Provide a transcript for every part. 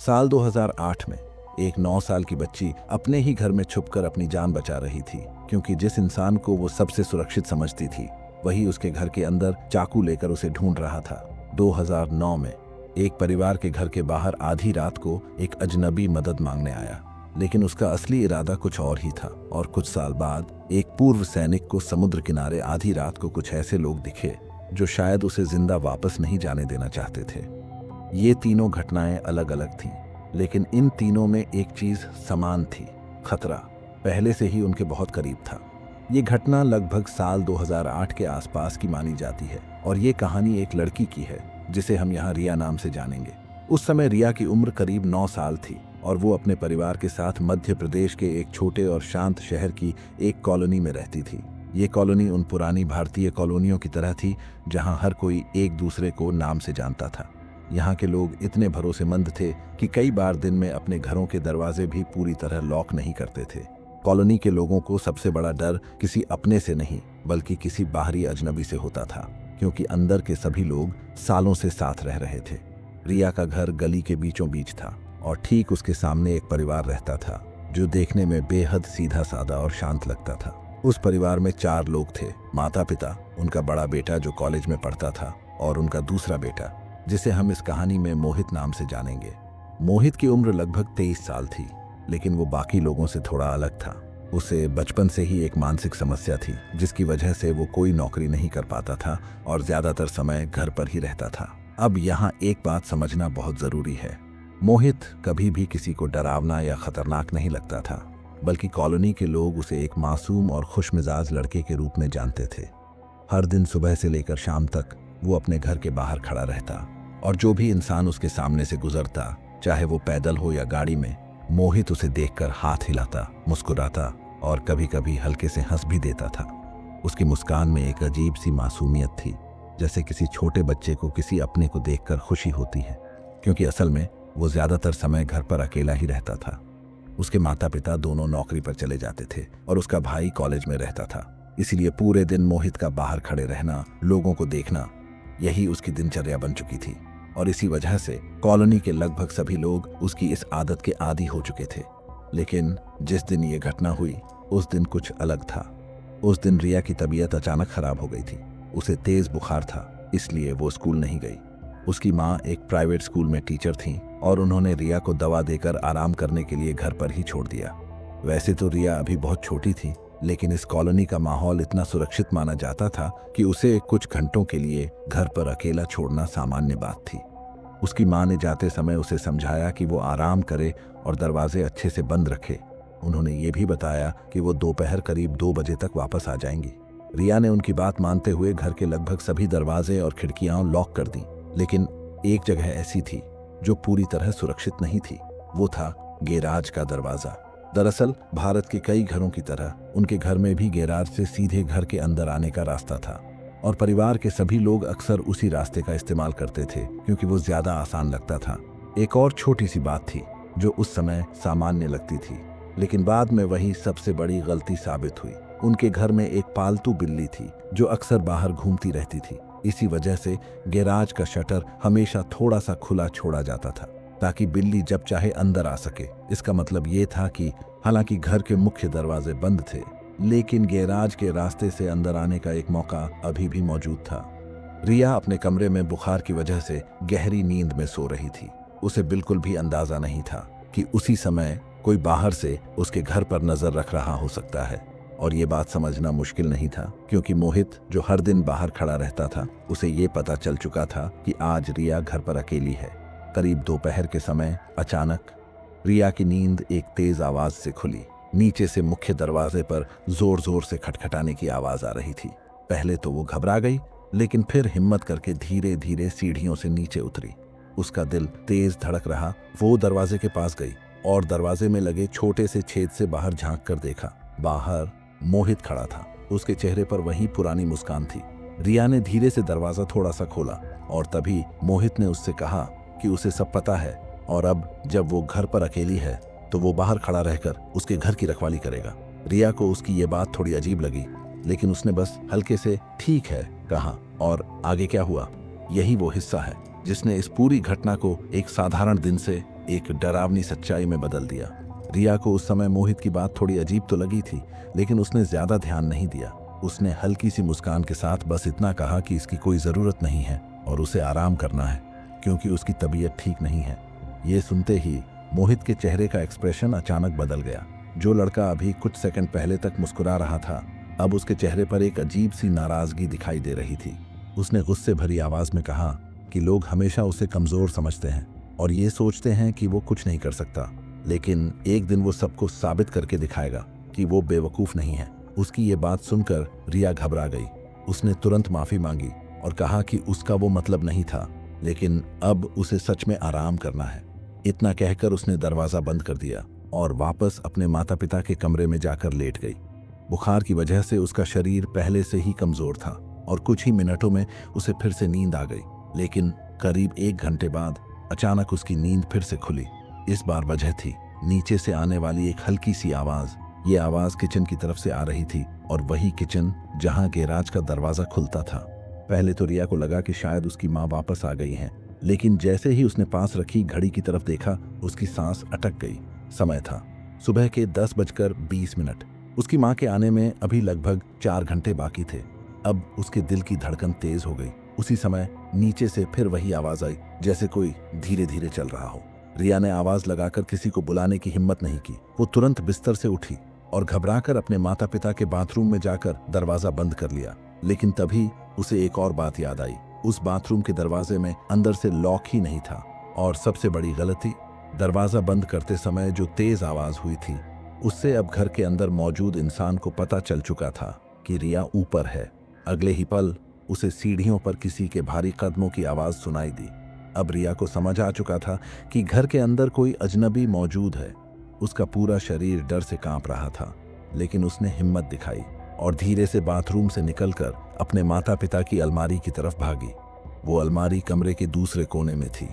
साल 2008 में एक 9 साल की बच्ची अपने ही घर में छुपकर अपनी जान बचा रही थी, क्योंकि जिस इंसान को वो सबसे सुरक्षित समझती थी वही उसके घर के अंदर चाकू लेकर उसे ढूंढ रहा था। 2009 में एक परिवार के घर के बाहर आधी रात को एक अजनबी मदद मांगने आया, लेकिन उसका असली इरादा कुछ और ही था। और कुछ साल बाद एक पूर्व सैनिक को समुद्र किनारे आधी रात को कुछ ऐसे लोग दिखे जो शायद उसे जिंदा वापस नहीं जाने देना चाहते थे। ये तीनों घटनाएं अलग अलग थीं, लेकिन इन तीनों में एक चीज समान थी, खतरा पहले से ही उनके बहुत करीब था। ये घटना लगभग साल 2008 के आसपास की मानी जाती है और ये कहानी एक लड़की की है जिसे हम यहाँ रिया नाम से जानेंगे। उस समय रिया की उम्र करीब 9 साल थी और वो अपने परिवार के साथ मध्य प्रदेश के एक छोटे और शांत शहर की एक कॉलोनी में रहती थी। ये कॉलोनी उन पुरानी भारतीय कॉलोनियों की तरह थी जहाँ हर कोई एक दूसरे को नाम से जानता था। यहाँ के लोग इतने भरोसेमंद थे कि कई बार दिन में अपने घरों के दरवाजे भी पूरी तरह लॉक नहीं करते थे। कॉलोनी के लोगों को सबसे बड़ा डर किसी अपने से नहीं बल्कि किसी बाहरी अजनबी से होता था, क्योंकि अंदर के सभी लोग सालों से साथ रह रहे थे। रिया का घर गली के बीचों बीच था और ठीक उसके सामने एक परिवार रहता था जो देखने में बेहद सीधा साधा और शांत लगता था। उस परिवार में 4 लोग थे, माता पिता, उनका बड़ा बेटा जो कॉलेज में पढ़ता था और उनका दूसरा बेटा जिसे हम इस कहानी में मोहित नाम से जानेंगे। मोहित की उम्र लगभग 23 साल थी, लेकिन वो बाकी लोगों से थोड़ा अलग था। उसे बचपन से ही एक मानसिक समस्या थी जिसकी वजह से वो कोई नौकरी नहीं कर पाता था और ज्यादातर समय घर पर ही रहता था। अब यहाँ एक बात समझना बहुत जरूरी है, मोहित कभी भी किसी को डरावना या खतरनाक नहीं लगता था, बल्कि कॉलोनी के लोग उसे एक मासूम और खुशमिजाज लड़के के रूप में जानते थे। हर दिन सुबह से लेकर शाम तक वो अपने घर के बाहर खड़ा रहता और जो भी इंसान उसके सामने से गुजरता, चाहे वो पैदल हो या गाड़ी में, मोहित उसे देखकर हाथ हिलाता, मुस्कुराता और कभी कभी हल्के से हंस भी देता था। उसकी मुस्कान में एक अजीब सी मासूमियत थी, जैसे किसी छोटे बच्चे को किसी अपने को देखकर खुशी होती है, क्योंकि असल में वो ज्यादातर समय घर पर अकेला ही रहता था। उसके माता पिता दोनों नौकरी पर चले जाते थे और उसका भाई कॉलेज में रहता था, इसीलिए पूरे दिन मोहित का बाहर खड़े रहना, लोगों को देखना, यही उसकी दिनचर्या बन चुकी थी। और इसी वजह से कॉलोनी के लगभग सभी लोग उसकी इस आदत के आदी हो चुके थे। लेकिन जिस दिन ये घटना हुई उस दिन कुछ अलग था। उस दिन रिया की तबीयत अचानक खराब हो गई थी। उसे तेज बुखार था, इसलिए वो स्कूल नहीं गई। उसकी माँ एक प्राइवेट स्कूल में टीचर थीं और उन्होंने रिया को दवा देकर आराम करने के लिए घर पर ही छोड़ दिया। वैसे तो रिया अभी बहुत छोटी थी, लेकिन इस कॉलोनी का माहौल इतना सुरक्षित माना जाता था कि उसे कुछ घंटों के लिए घर पर अकेला छोड़ना सामान्य बात थी। उसकी माँ ने जाते समय उसे समझाया कि वो आराम करे और दरवाजे अच्छे से बंद रखे। उन्होंने ये भी बताया कि वो दोपहर करीब 2 बजे तक वापस आ जाएंगी। रिया ने उनकी बात मानते हुए घर के लगभग सभी दरवाजे और खिड़कियां लॉक कर दी, लेकिन एक जगह ऐसी थी जो पूरी तरह सुरक्षित नहीं थी। वो था गैराज का दरवाजा। दरअसल भारत के कई घरों की तरह उनके घर में भी गैराज से सीधे घर के अंदर आने का रास्ता था और परिवार के सभी लोग अक्सर उसी रास्ते का इस्तेमाल करते थे, क्योंकि वो ज्यादा आसान लगता था। एक और छोटी सी बात थी जो उस समय सामान्य लगती थी, लेकिन बाद में वही सबसे बड़ी गलती साबित हुई। उनके घर में एक पालतू बिल्ली थी जो अक्सर बाहर घूमती रहती थी। इसी वजह से गैराज का शटर हमेशा थोड़ा सा खुला छोड़ा जाता था ताकि बिल्ली जब चाहे अंदर आ सके। इसका मतलब ये था कि हालांकि घर के मुख्य दरवाजे बंद थे, लेकिन गैराज के रास्ते से अंदर आने का एक मौका अभी भी मौजूद था। रिया अपने कमरे में बुखार की वजह से गहरी नींद में सो रही थी। उसे बिल्कुल भी अंदाजा नहीं था कि उसी समय कोई बाहर से उसके घर पर नजर रख रहा हो सकता है। और ये बात समझना मुश्किल नहीं था, क्योंकि मोहित जो हर दिन बाहर खड़ा रहता था, उसे ये पता चल चुका था कि आज रिया घर पर अकेली है। करीब दोपहर के समय अचानक रिया की नींद एक तेज आवाज से खुली। नीचे से मुख्य दरवाजे पर जोर जोर से खटखटाने की आवाज आ रही थी। पहले तो वो घबरा गई, लेकिन फिर हिम्मत करके धीरे धीरे सीढ़ियों से नीचे उतरी। उसका दिल तेज धड़क रहा। वो दरवाजे के पास गई और दरवाजे में लगे छोटे से छेद से बाहर झांक कर देखा। बाहर मोहित खड़ा था। उसके चेहरे पर वही पुरानी मुस्कान थी। रिया ने धीरे से दरवाजा थोड़ा सा खोला और तभी मोहित ने उससे कहा कि उसे सब पता है और अब जब वो घर पर अकेली है तो वो बाहर खड़ा रहकर उसके घर की रखवाली करेगा। रिया को उसकी ये बात थोड़ी अजीब लगी, लेकिन उसने बस हल्के से ठीक है कहा। और आगे क्या हुआ, यही वो हिस्सा है जिसने इस पूरी घटना को एक साधारण दिन से एक डरावनी सच्चाई में बदल दिया। रिया को उस समय मोहित की बात थोड़ी अजीब तो लगी थी, लेकिन उसने ज्यादा ध्यान नहीं दिया। उसने हल्की सी मुस्कान के साथ बस इतना कहा कि इसकी कोई जरूरत नहीं है और उसे आराम करना है, क्योंकि उसकी तबीयत ठीक नहीं है। ये सुनते ही मोहित के चेहरे का एक्सप्रेशन अचानक बदल गया। जो लड़का अभी कुछ सेकंड पहले तक मुस्कुरा रहा था, अब उसके चेहरे पर एक अजीब सी नाराजगी दिखाई दे रही थी। उसने गुस्से भरी आवाज में कहा कि लोग हमेशा उसे कमजोर समझते हैं और ये सोचते हैं कि वो कुछ नहीं कर सकता, लेकिन एक दिन वो सबको साबित करके दिखाएगा कि वो बेवकूफ नहीं है। उसकी ये बात सुनकर रिया घबरा गई। उसने तुरंत माफी मांगी और कहा कि उसका वो मतलब नहीं था, लेकिन अब उसे सच में आराम करना है। इतना कहकर उसने दरवाजा बंद कर दिया और वापस अपने माता पिता के कमरे में जाकर लेट गई। बुखार की वजह से उसका शरीर पहले से ही कमजोर था और कुछ ही मिनटों में उसे फिर से नींद आ गई। लेकिन करीब 1 घंटे बाद अचानक उसकी नींद फिर से खुली। इस बार वजह थी नीचे से आने वाली एक हल्की सी आवाज। ये आवाज किचन की तरफ से आ रही थी और वही किचन जहां गैराज का दरवाजा खुलता था। पहले तो रिया को लगा कि शायद उसकी माँ वापस आ गई है, लेकिन जैसे ही उसने पास रखी घड़ी की तरफ देखा, उसकी सांस अटक गई। समय था सुबह के 10:20। उसकी माँ के आने में अभी लगभग 4 घंटे बाकी थे। अब उसके दिल की धड़कन तेज हो गई। उसी समय नीचे से फिर वही आवाज आई, जैसे कोई धीरे धीरे चल रहा हो। रिया ने आवाज लगाकर किसी को बुलाने की हिम्मत नहीं की। वो तुरंत बिस्तर से उठी और घबराकर अपने माता पिता के बाथरूम में जाकर दरवाजा बंद कर लिया। लेकिन तभी उसे एक और बात याद आई। उस बाथरूम के दरवाजे में अंदर से लॉक ही नहीं था और सबसे बड़ी गलती, दरवाजा बंद करते समय जो तेज आवाज हुई थी, उससे अब घर के अंदर मौजूद इंसान को पता चल चुका था कि रिया ऊपर है। अगले ही पल उसे सीढ़ियों पर किसी के भारी कदमों की आवाज सुनाई दी। अब रिया को समझ आ चुका था कि घर के अंदर कोई अजनबी मौजूद है। उसका पूरा शरीर डर से कांप रहा था, लेकिन उसने हिम्मत दिखाई और धीरे से बाथरूम से निकलकर अपने माता पिता की अलमारी की तरफ भागी। वो अलमारी कमरे के दूसरे कोने में थी।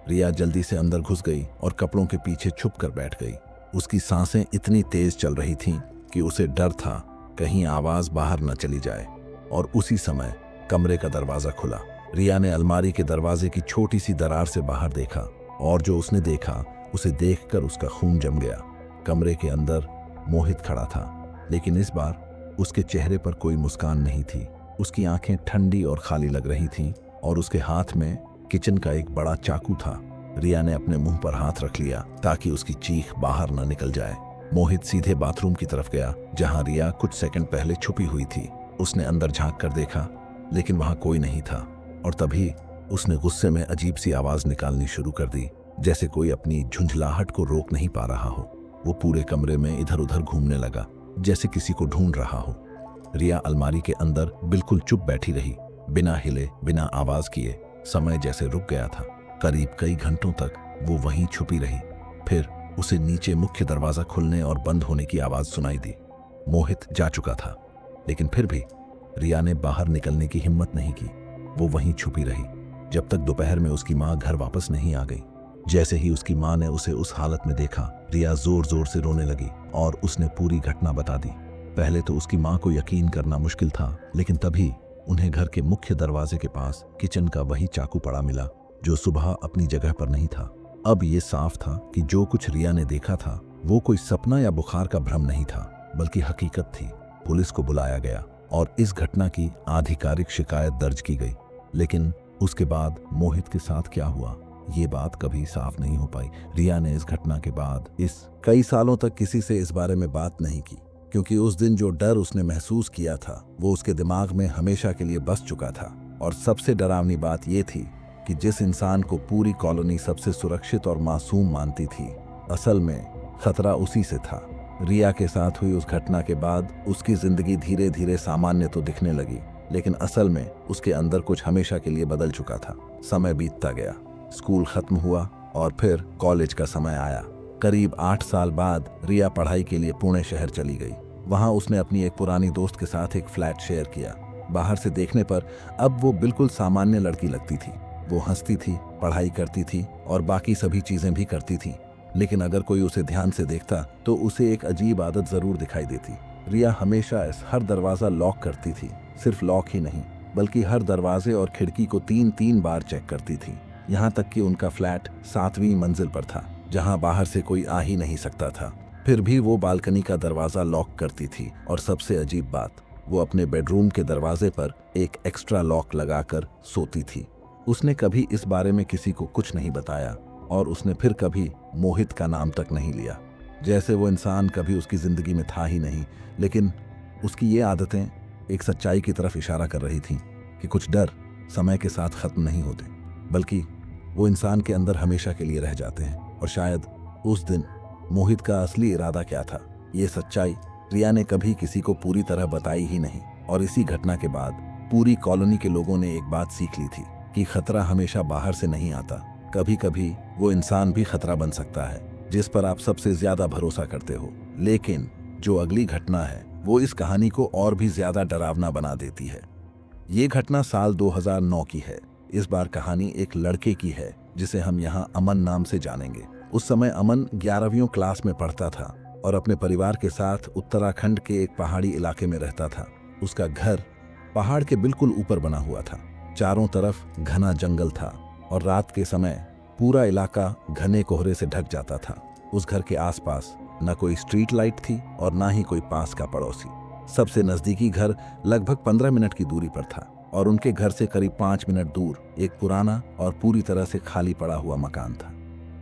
रिया जल्दी से अंदर घुस गई और कपड़ों के पीछे छुप कर बैठ गई। उसकी सांसें इतनी तेज चल रही थीं कि उसे डर था कहीं आवाज बाहर न चली जाए। और उसी समय कमरे का दरवाजा खुला। रिया ने अलमारी के दरवाजे की छोटी सी दरार से बाहर देखा और जो उसने देखा उसे देखकर उसका खून जम गया। कमरे के अंदर मोहित खड़ा था, लेकिन इस बार उसके चेहरे पर कोई मुस्कान नहीं थी। उसकी आंखें ठंडी और खाली लग रही थीं और उसके हाथ में किचन का एक बड़ा चाकू था। रिया ने अपने मुंह पर हाथ रख लिया ताकि उसकी चीख बाहर न निकल जाए। मोहित सीधे बाथरूम की तरफ गया जहां रिया कुछ सेकंड पहले छुपी हुई थी। उसने अंदर झांक कर देखा, लेकिन वहां कोई नहीं था और तभी उसने गुस्से में अजीब सी आवाज निकालनी शुरू कर दी, जैसे कोई अपनी झुंझलाहट को रोक नहीं पा रहा हो। वो पूरे कमरे में इधर उधर घूमने लगा, जैसे किसी को ढूंढ रहा हो। रिया अलमारी के अंदर बिल्कुल चुप बैठी रही, बिना हिले, बिना आवाज किए। समय जैसे रुक गया था। करीब कई घंटों तक वो वहीं छुपी रही। फिर उसे नीचे मुख्य दरवाजा खुलने और बंद होने की आवाज सुनाई दी। मोहित जा चुका था, लेकिन फिर भी रिया ने बाहर निकलने की हिम्मत नहीं की। वो वहीं छुपी रही जब तक दोपहर में उसकी माँ घर वापस नहीं आ गई। जैसे ही उसकी माँ ने उसे उस हालत में देखा, रिया जोर जोर से रोने लगी और उसने पूरी घटना बता दी। पहले तो उसकी माँ को यकीन करना मुश्किल था, लेकिन तभी उन्हें घर के मुख्य दरवाजे के पास किचन का वही चाकू पड़ा मिला जो सुबह अपनी जगह पर नहीं था। अब ये साफ था कि जो कुछ रिया ने देखा था वो कोई सपना या बुखार का भ्रम नहीं था, बल्कि हकीकत थी। पुलिस को बुलाया गया और इस घटना की आधिकारिक शिकायत दर्ज की गई, लेकिन उसके बाद मोहित के साथ क्या हुआ ये बात कभी साफ नहीं हो पाई। रिया ने इस घटना के बाद कई सालों तक किसी से इस बारे में बात नहीं की, क्योंकि उस दिन जो डर उसने महसूस किया था वो उसके दिमाग में हमेशा के लिए बस चुका था। और सबसे डरावनी बात ये थी कि जिस इंसान को पूरी कॉलोनी सबसे सुरक्षित और मासूम मानती थी, असल में खतरा उसी से था। रिया के साथ हुई उस घटना के बाद उसकी जिंदगी धीरे धीरे सामान्य तो दिखने लगी, लेकिन असल में उसके अंदर कुछ हमेशा के लिए बदल चुका था। समय बीतता गया, स्कूल खत्म हुआ और फिर कॉलेज का समय आया। करीब 8 साल बाद रिया पढ़ाई के लिए पुणे शहर चली गई। वहां उसने अपनी एक पुरानी दोस्त के साथ एक फ्लैट शेयर किया। बाहर से देखने पर अब वो बिल्कुल सामान्य लड़की लगती थी। वो हंसती थी, पढ़ाई करती थी और बाकी सभी चीजें भी करती थी, लेकिन अगर कोई उसे ध्यान से देखता तो उसे एक अजीब आदत जरूर दिखाई देती। रिया हमेशा हर दरवाजा लॉक करती थी। सिर्फ लॉक ही नहीं, बल्कि हर दरवाजे और खिड़की को 3-3 बार चेक करती थी। यहाँ तक कि उनका फ्लैट 7वीं मंजिल पर था। जहां बाहर से कोई आ ही नहीं सकता था। फिर भी वो बालकनी का दरवाजा लॉक करती थी और सबसे अजीब बात, वो अपने बेडरूम के दरवाजे पर एक एक्स्ट्रा लॉक लगाकर सोती थी। उसने कभी इस बारे में किसी को कुछ नहीं बताया और उसने फिर कभी मोहित का नाम तक नहीं लिया, जैसे वो इंसान कभी उसकी जिंदगी में था ही नहीं। लेकिन उसकी ये आदतें एक सच्चाई की तरफ इशारा कर रही थीं कि कुछ डर समय के साथ खत्म नहीं होते, बल्कि वो इंसान के अंदर हमेशा के लिए रह जाते हैं। और शायद उस दिन मोहित का असली इरादा क्या था, ये सच्चाई रिया ने कभी किसी को पूरी तरह बताई ही नहीं। और इसी घटना के बाद पूरी कॉलोनी के लोगों ने एक बात सीख ली थी कि खतरा हमेशा बाहर से नहीं आता, कभी कभी वो इंसान भी खतरा बन सकता है जिस पर आप सबसे ज्यादा भरोसा करते हो। लेकिन जो अगली घटना है वो इस कहानी को और भी ज्यादा डरावना बना देती है। ये घटना साल 2009 की है। इस बार कहानी एक लड़के की है जिसे हम यहाँ अमन नाम से जानेंगे। उस समय अमन 11वीं क्लास में पढ़ता था और अपने परिवार के साथ उत्तराखंड के एक पहाड़ी इलाके में रहता था। उसका घर पहाड़ के बिल्कुल ऊपर बना हुआ था। चारों तरफ घना जंगल था और रात के समय पूरा इलाका घने कोहरे से ढक जाता था। उस घर के आसपास न कोई स्ट्रीट लाइट थी और ना ही कोई पास का पड़ोसी। सबसे नजदीकी घर लगभग 15 मिनट की दूरी पर था और उनके घर से करीब 5 मिनट दूर एक पुराना और पूरी तरह से खाली पड़ा हुआ मकान था।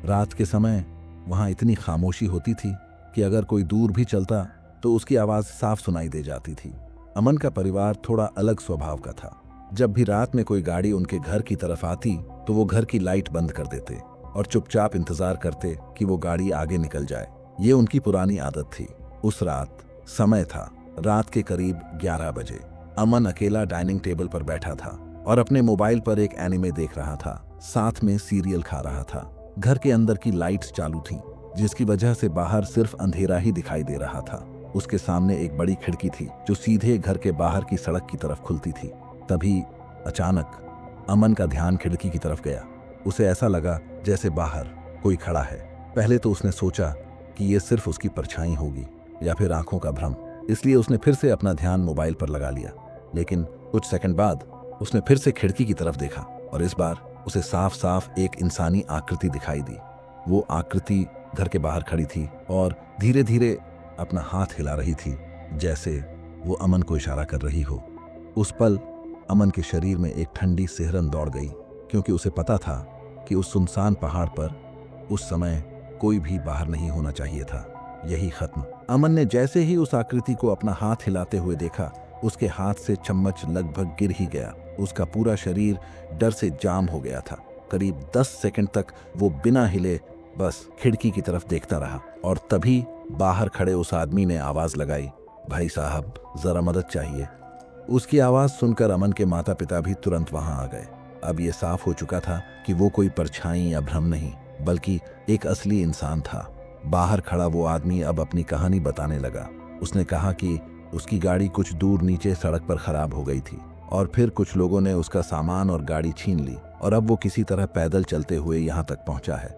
रात के समय वहां इतनी खामोशी होती थी कि अगर कोई दूर भी चलता तो उसकी आवाज साफ सुनाई दे जाती थी। अमन का परिवार थोड़ा अलग स्वभाव का था। जब भी रात में कोई गाड़ी उनके घर की तरफ आती तो वो घर की लाइट बंद कर देते और चुपचाप इंतजार करते कि वो गाड़ी आगे निकल जाए। ये उनकी पुरानी आदत थी। उस रात समय था रात के करीब 11 बजे। अमन अकेला डाइनिंग टेबल पर बैठा था और अपने मोबाइल पर एक एनिमे देख रहा था, साथ में सीरियल खा रहा था। घर के अंदर की लाइट्स चालू थीं, जिसकी वजह से बाहर सिर्फ अंधेरा ही दिखाई दे रहा था। उसके सामने एक बड़ी खिड़की थी जो सीधे घर के बाहर की सड़क की तरफ खुलती थी। तभी अचानक अमन का ध्यान खिड़की की तरफ गया। उसे ऐसा लगा जैसे बाहर कोई खड़ा है। पहले तो उसने सोचा कि ये सिर्फ उसकी परछाई होगी या फिर आंखों का भ्रम, इसलिए उसने फिर से अपना ध्यान मोबाइल पर लगा लिया। लेकिन कुछ सेकंड बाद उसने फिर से खिड़की की तरफ देखा और इस बार उसे साफ साफ एक इंसानी आकृति दिखाई दी। वो आकृति घर के बाहर खड़ी थी और धीरे धीरे अपना हाथ हिला रही थी, जैसे वो अमन को इशारा कर रही हो। उस पल अमन के शरीर में एक ठंडी सिहरन दौड़ गई, क्योंकि उसे पता था कि उस सुनसान पहाड़ पर उस समय कोई भी बाहर नहीं होना चाहिए था। यही खत्म। अमन ने जैसे ही उस आकृति को अपना हाथ हिलाते हुए देखा, उसके हाथ से चम्मच लगभग गिर ही गया। उसका पूरा शरीर डर से जाम हो गया था। करीब 10 सेकंड तक वो बिना हिले बस खिड़की की तरफ देखता रहा और तभी बाहर खड़े उस आदमी ने आवाज लगाई, भाई साहब जरा मदद चाहिए। उसकी आवाज सुनकर अमन के माता पिता भी तुरंत वहां आ गए। अब ये साफ हो चुका था कि वो कोई परछाई या भ्रम नहीं, बल्कि एक असली इंसान था। बाहर खड़ा वो आदमी अब अपनी कहानी बताने लगा। उसने कहा कि उसकी गाड़ी कुछ दूर नीचे सड़क पर खराब हो गई थी और फिर कुछ लोगों ने उसका सामान और गाड़ी छीन ली और अब वो किसी तरह पैदल चलते हुए यहाँ तक पहुंचा है।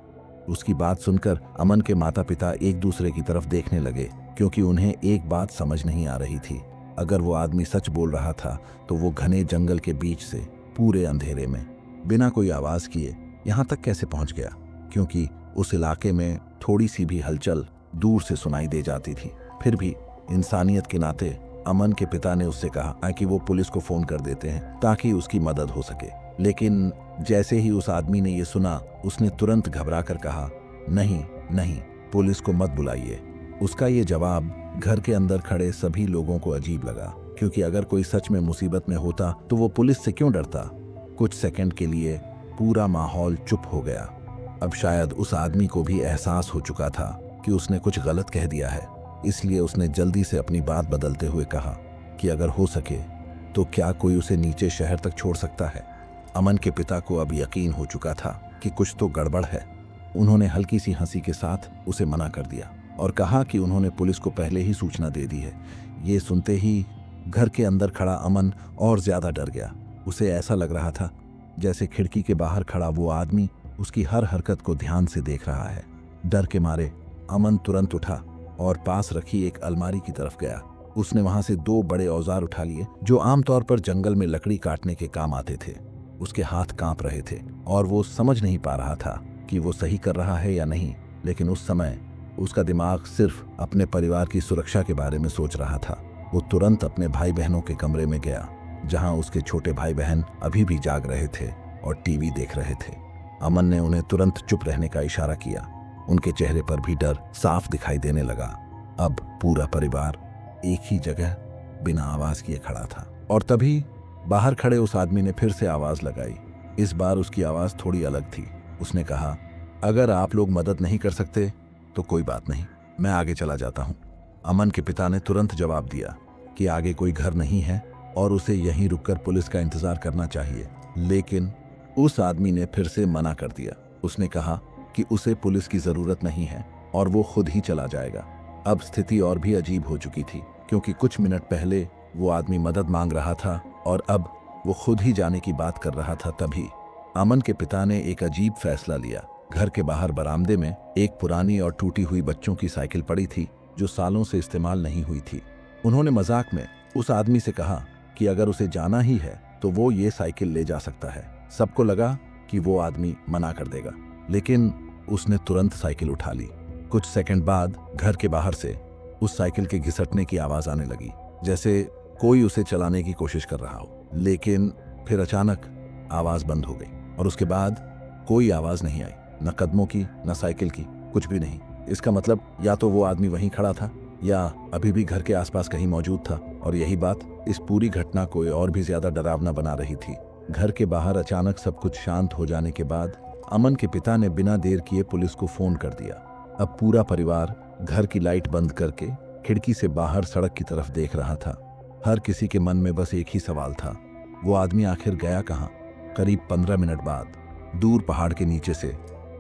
उसकी बात सुनकर अमन के माता पिता एक दूसरे की तरफ देखने लगे, क्योंकि उन्हें एक बात समझ नहीं आ रही थी। अगर वो आदमी सच बोल रहा था तो वो घने जंगल के बीच से पूरे अंधेरे में बिना कोई आवाज किए यहाँ तक कैसे पहुंच गया, क्योंकि उस इलाके में थोड़ी सी भी हलचल दूर से सुनाई दे जाती थी। फिर भी इंसानियत के नाते अमन के पिता ने उससे कहा कि वो पुलिस को फोन कर देते हैं ताकि उसकी मदद हो सके। लेकिन जैसे ही उस आदमी ने ये सुना, उसने तुरंत घबरा कर कहा, नहीं नहीं, पुलिस को मत बुलाइए। उसका ये जवाब घर के अंदर खड़े सभी लोगों को अजीब लगा, क्योंकि अगर कोई सच में मुसीबत में होता तो वो पुलिस से क्यों डरता। कुछ सेकंड के लिए पूरा माहौल चुप हो गया। अब शायद उस आदमी को भी एहसास हो चुका था कि उसने कुछ गलत कह दिया है, इसलिए उसने जल्दी से अपनी बात बदलते हुए कहा कि अगर हो सके तो क्या कोई उसे नीचे शहर तक छोड़ सकता है। अमन के पिता को अब यकीन हो चुका था कि कुछ तो गड़बड़ है। उन्होंने हल्की सी हंसी के साथ उसे मना कर दिया और कहा कि उन्होंने पुलिस को पहले ही सूचना दे दी है। ये सुनते ही घर के अंदर खड़ा अमन और ज्यादा डर गया। उसे ऐसा लग रहा था जैसे खिड़की के बाहर खड़ा वो आदमी उसकी हर हरकत को ध्यान से देख रहा है। डर के मारे अमन तुरंत उठा और पास रखी एक अलमारी की तरफ गया। उसने वहां से 2 बड़े औजार उठा लिए जो आमतौर पर जंगल में लकड़ी काटने के काम आते थे। उसके हाथ कांप रहे थे और वो समझ नहीं पा रहा था कि वो सही कर रहा है या नहीं। लेकिन उस समय उसका दिमाग सिर्फ अपने परिवार की सुरक्षा के बारे में सोच रहा था। वो तुरंत अपने भाई बहनों के कमरे में गया, जहां उसके छोटे भाई बहन अभी भी जाग रहे थे और टीवी देख रहे थे। अमन ने उन्हें तुरंत चुप रहने का इशारा किया। उनके चेहरे पर भी डर साफ दिखाई देने लगा। अब पूरा परिवार एक ही जगह बिना आवाज किए खड़ा था। और तभी बाहर खड़े उस आदमी ने फिर से आवाज लगाई। इस बार उसकी आवाज थोड़ी अलग थी। उसने कहा, अगर आप लोग मदद नहीं कर सकते तो कोई बात नहीं, मैं आगे चला जाता हूं। अमन के पिता ने तुरंत जवाब दिया कि आगे कोई घर नहीं है और उसे यहीं रुककर पुलिस का इंतजार करना चाहिए। लेकिन उस आदमी ने फिर से मना कर दिया। उसने कहा कि उसे पुलिस की जरूरत नहीं है और वो खुद ही चला जाएगा। अब स्थिति और भी अजीब हो चुकी थी, क्योंकि कुछ मिनट पहले वो आदमी मदद मांग रहा था और अब वो खुद ही जाने की बात कर रहा था। तभी अमन के पिता ने एक अजीब फैसला लिया। घर के बाहर बरामदे में एक पुरानी और टूटी हुई बच्चों की साइकिल पड़ी थी, जो सालों से इस्तेमाल नहीं हुई थी। उन्होंने मजाक में उस आदमी से कहा कि अगर उसे जाना ही है तो वो ये साइकिल ले जा सकता है। सबको लगा कि वो आदमी मना कर देगा, लेकिन उसने तुरंत साइकिल उठा ली। कुछ सेकंड बाद घर के बाहर से उस साइकिल के घिसटने की आवाज आने लगी, जैसे कोई उसे चलाने की कोशिश कर रहा हो। लेकिन फिर अचानक आवाज बंद हो गई और उसके बाद कोई आवाज नहीं आई, न कदमों की, न साइकिल की, कुछ भी नहीं। इसका मतलब या तो वो आदमी वहीं खड़ा था या अभी भी घर के आसपास कहीं मौजूद था, और यही बात इस पूरी घटना को और भी ज्यादा डरावना बना रही थी। घर के बाहर अचानक सब कुछ शांत हो जाने के बाद अमन के पिता ने बिना देर किए पुलिस को फोन कर दिया। अब पूरा परिवार घर की लाइट बंद करके खिड़की से बाहर सड़क की तरफ देख रहा था। हर किसी के मन में बस एक ही सवाल था, वो आदमी आखिर गया कहाँ? करीब 15 मिनट बाद दूर पहाड़ के नीचे से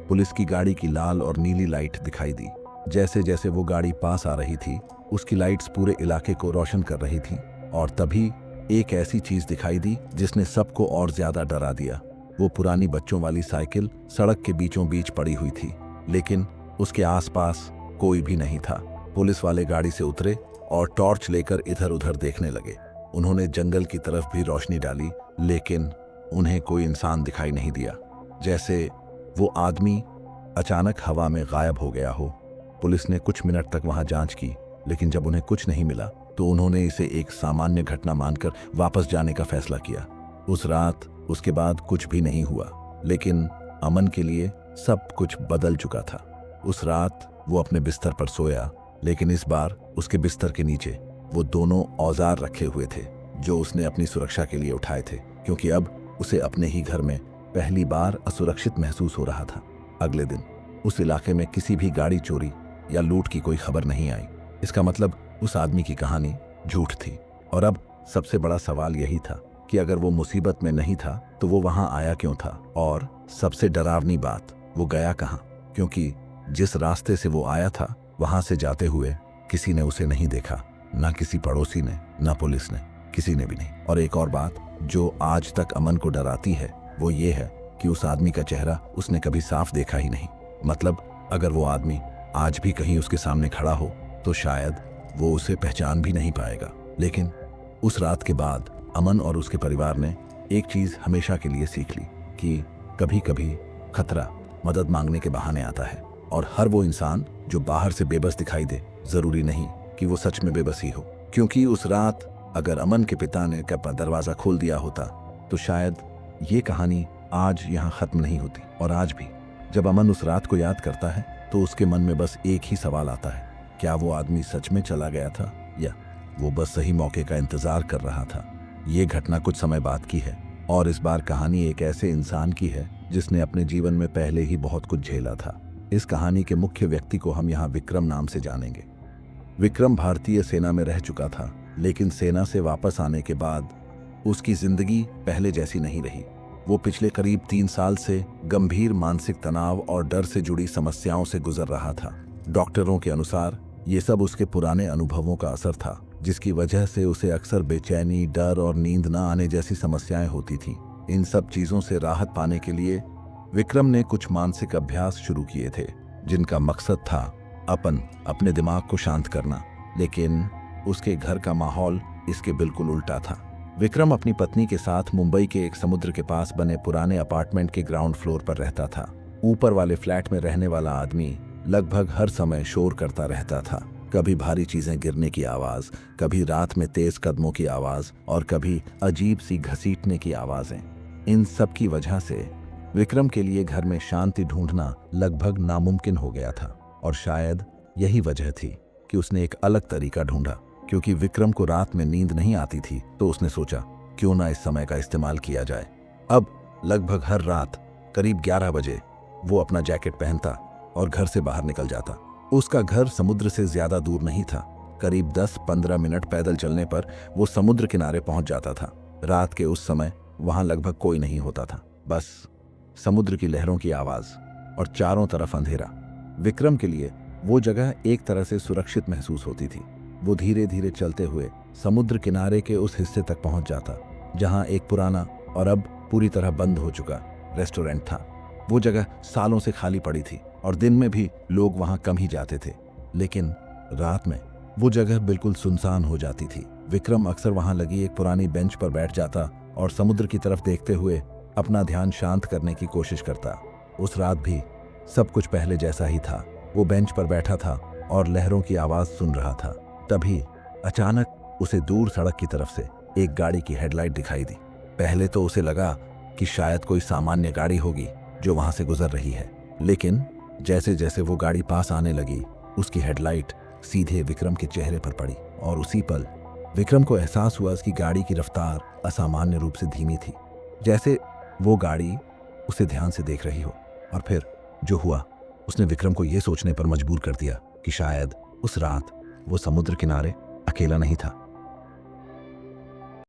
पुलिस की गाड़ी की लाल और नीली लाइट दिखाई दी। जैसे जैसे वो गाड़ी पास आ रही थी, उसकी लाइट्स पूरे इलाके को रोशन कर रही थी। और तभी एक ऐसी चीज दिखाई दी जिसने सबको और ज्यादा डरा दिया। वो पुरानी बच्चों वाली साइकिल सड़क के बीचों बीच पड़ी हुई थी, लेकिन उसके आसपास कोई भी नहीं था। पुलिस वाले गाड़ी से उतरे और टॉर्च लेकर इधर उधर देखने लगे। उन्होंने जंगल की तरफ भी रोशनी डाली, लेकिन उन्हें कोई इंसान दिखाई नहीं दिया। जैसे वो आदमी अचानक हवा में गायब हो गया हो। पुलिस ने कुछ मिनट तक वहां जांच की, लेकिन जब उन्हें कुछ नहीं मिला तो उन्होंने इसे एक सामान्य घटना मानकर वापस जाने का फैसला किया। उस रात उसके बाद कुछ भी नहीं हुआ, लेकिन अमन के लिए सब कुछ बदल चुका था। उस रात वो अपने बिस्तर पर सोया, लेकिन इस बार उसके बिस्तर के नीचे वो दोनों औजार रखे हुए थे जो उसने अपनी सुरक्षा के लिए उठाए थे, क्योंकि अब उसे अपने ही घर में पहली बार असुरक्षित महसूस हो रहा था। अगले दिन उस इलाके में किसी भी गाड़ी चोरी या लूट की कोई खबर नहीं आई। इसका मतलब उस आदमी की कहानी झूठ थी। और अब सबसे बड़ा सवाल यही था कि अगर वो मुसीबत में नहीं था तो वो वहां आया क्यों था? और सबसे डरावनी बात, वो गया कहां? क्योंकि जिस रास्ते से वो आया था वहां से जाते हुए किसी ने उसे नहीं देखा, ना किसी पड़ोसी ने, ना पुलिस ने, किसी ने भी नहीं। और एक और बात जो आज तक अमन को डराती है वो ये है कि उस आदमी का चेहरा उसने कभी साफ देखा ही नहीं। मतलब अगर वो आदमी आज भी कहीं उसके सामने खड़ा हो तो शायद वो उसे पहचान भी नहीं पाएगा। लेकिन उस रात के बाद अमन और उसके परिवार ने एक चीज हमेशा के लिए सीख ली कि कभी कभी खतरा मदद मांगने के बहाने आता है, और हर वो इंसान जो बाहर से बेबस दिखाई दे, जरूरी नहीं कि वो सच में बेबस ही हो। क्योंकि उस रात अगर अमन के पिता ने दरवाजा खोल दिया होता तो शायद ये कहानी आज यहाँ खत्म नहीं होती। और आज भी जब अमन उस रात को याद करता है तो उसके मन में बस एक ही सवाल आता है, क्या वो आदमी सच में चला गया था या वो बस सही मौके का इंतजार कर रहा था? ये घटना कुछ समय बाद की है, और इस बार कहानी एक ऐसे इंसान की है जिसने अपने जीवन में पहले ही बहुत कुछ झेला था। इस कहानी के मुख्य व्यक्ति को हम यहाँ विक्रम नाम से जानेंगे। विक्रम भारतीय सेना में रह चुका था, लेकिन सेना से वापस आने के बाद उसकी जिंदगी पहले जैसी नहीं रही। वो पिछले करीब 3 साल से गंभीर मानसिक तनाव और डर से जुड़ी समस्याओं से गुजर रहा था। डॉक्टरों के अनुसार ये सब उसके पुराने अनुभवों का असर था, जिसकी वजह से उसे अक्सर बेचैनी, डर और नींद न आने जैसी समस्याएं होती थीं। इन सब चीजों से राहत पाने के लिए विक्रम ने कुछ मानसिक अभ्यास शुरू किए थे, जिनका मकसद था अपने दिमाग को शांत करना। लेकिन उसके घर का माहौल इसके बिल्कुल उल्टा था। विक्रम अपनी पत्नी के साथ मुंबई के एक समुद्र के पास बने पुराने अपार्टमेंट के ग्राउंड फ्लोर पर रहता था। ऊपर वाले फ्लैट में रहने वाला आदमी लगभग हर समय शोर करता रहता था। कभी भारी चीजें गिरने की आवाज, कभी रात में तेज कदमों की आवाज और कभी अजीब सी घसीटने की आवाजें। इन सब की वजह से विक्रम के लिए घर में शांति ढूंढना लगभग नामुमकिन हो गया था। और शायद यही वजह थी कि उसने एक अलग तरीका ढूंढा। क्योंकि विक्रम को रात में नींद नहीं आती थी तो उसने सोचा क्यों ना इस समय का इस्तेमाल किया जाए। अब लगभग हर रात करीब 11 बजे वो अपना जैकेट पहनता और घर से बाहर निकल जाता। उसका घर समुद्र से ज्यादा दूर नहीं था। करीब 10-15 मिनट पैदल चलने पर वो समुद्र किनारे पहुंच जाता था। रात के उस समय वहां लगभग कोई नहीं होता था, बस समुद्र की लहरों की आवाज और चारों तरफ अंधेरा। विक्रम के लिए वो जगह एक तरह से सुरक्षित महसूस होती थी। वो धीरे धीरे चलते हुए समुद्र किनारे के उस हिस्से तक पहुंच जाता जहां एक पुराना और अब पूरी तरह बंद हो चुका रेस्टोरेंट था। वो जगह सालों से खाली पड़ी थी और दिन में भी लोग वहां कम ही जाते थे, लेकिन रात में वो जगह बिल्कुल सुनसान हो जाती थी। विक्रम अक्सर वहां लगी एक पुरानी बेंच पर बैठ जाता और समुद्र की तरफ देखते हुए अपना ध्यान शांत करने की कोशिश करता। उस रात भी सब कुछ पहले जैसा ही था। वो बेंच पर बैठा था और लहरों की आवाज सुन रहा था। तभी अचानक उसे दूर सड़क की तरफ से एक गाड़ी की हेडलाइट दिखाई दी। पहले तो उसे लगा कि शायद कोई सामान्य गाड़ी होगी जो वहां से गुजर रही है, लेकिन जैसे जैसे वो गाड़ी पास आने लगी उसकी हेडलाइट सीधे विक्रम के चेहरे पर पड़ी और उसी पल विक्रम को एहसास हुआ कि गाड़ी की रफ्तार असामान्य रूप से धीमी थी, जैसे वो गाड़ी उसे ध्यान से देख रही हो। और फिर जो हुआ उसने विक्रम को यह सोचने पर मजबूर कर दिया कि शायद उस रात वो समुद्र किनारे अकेला नहीं था।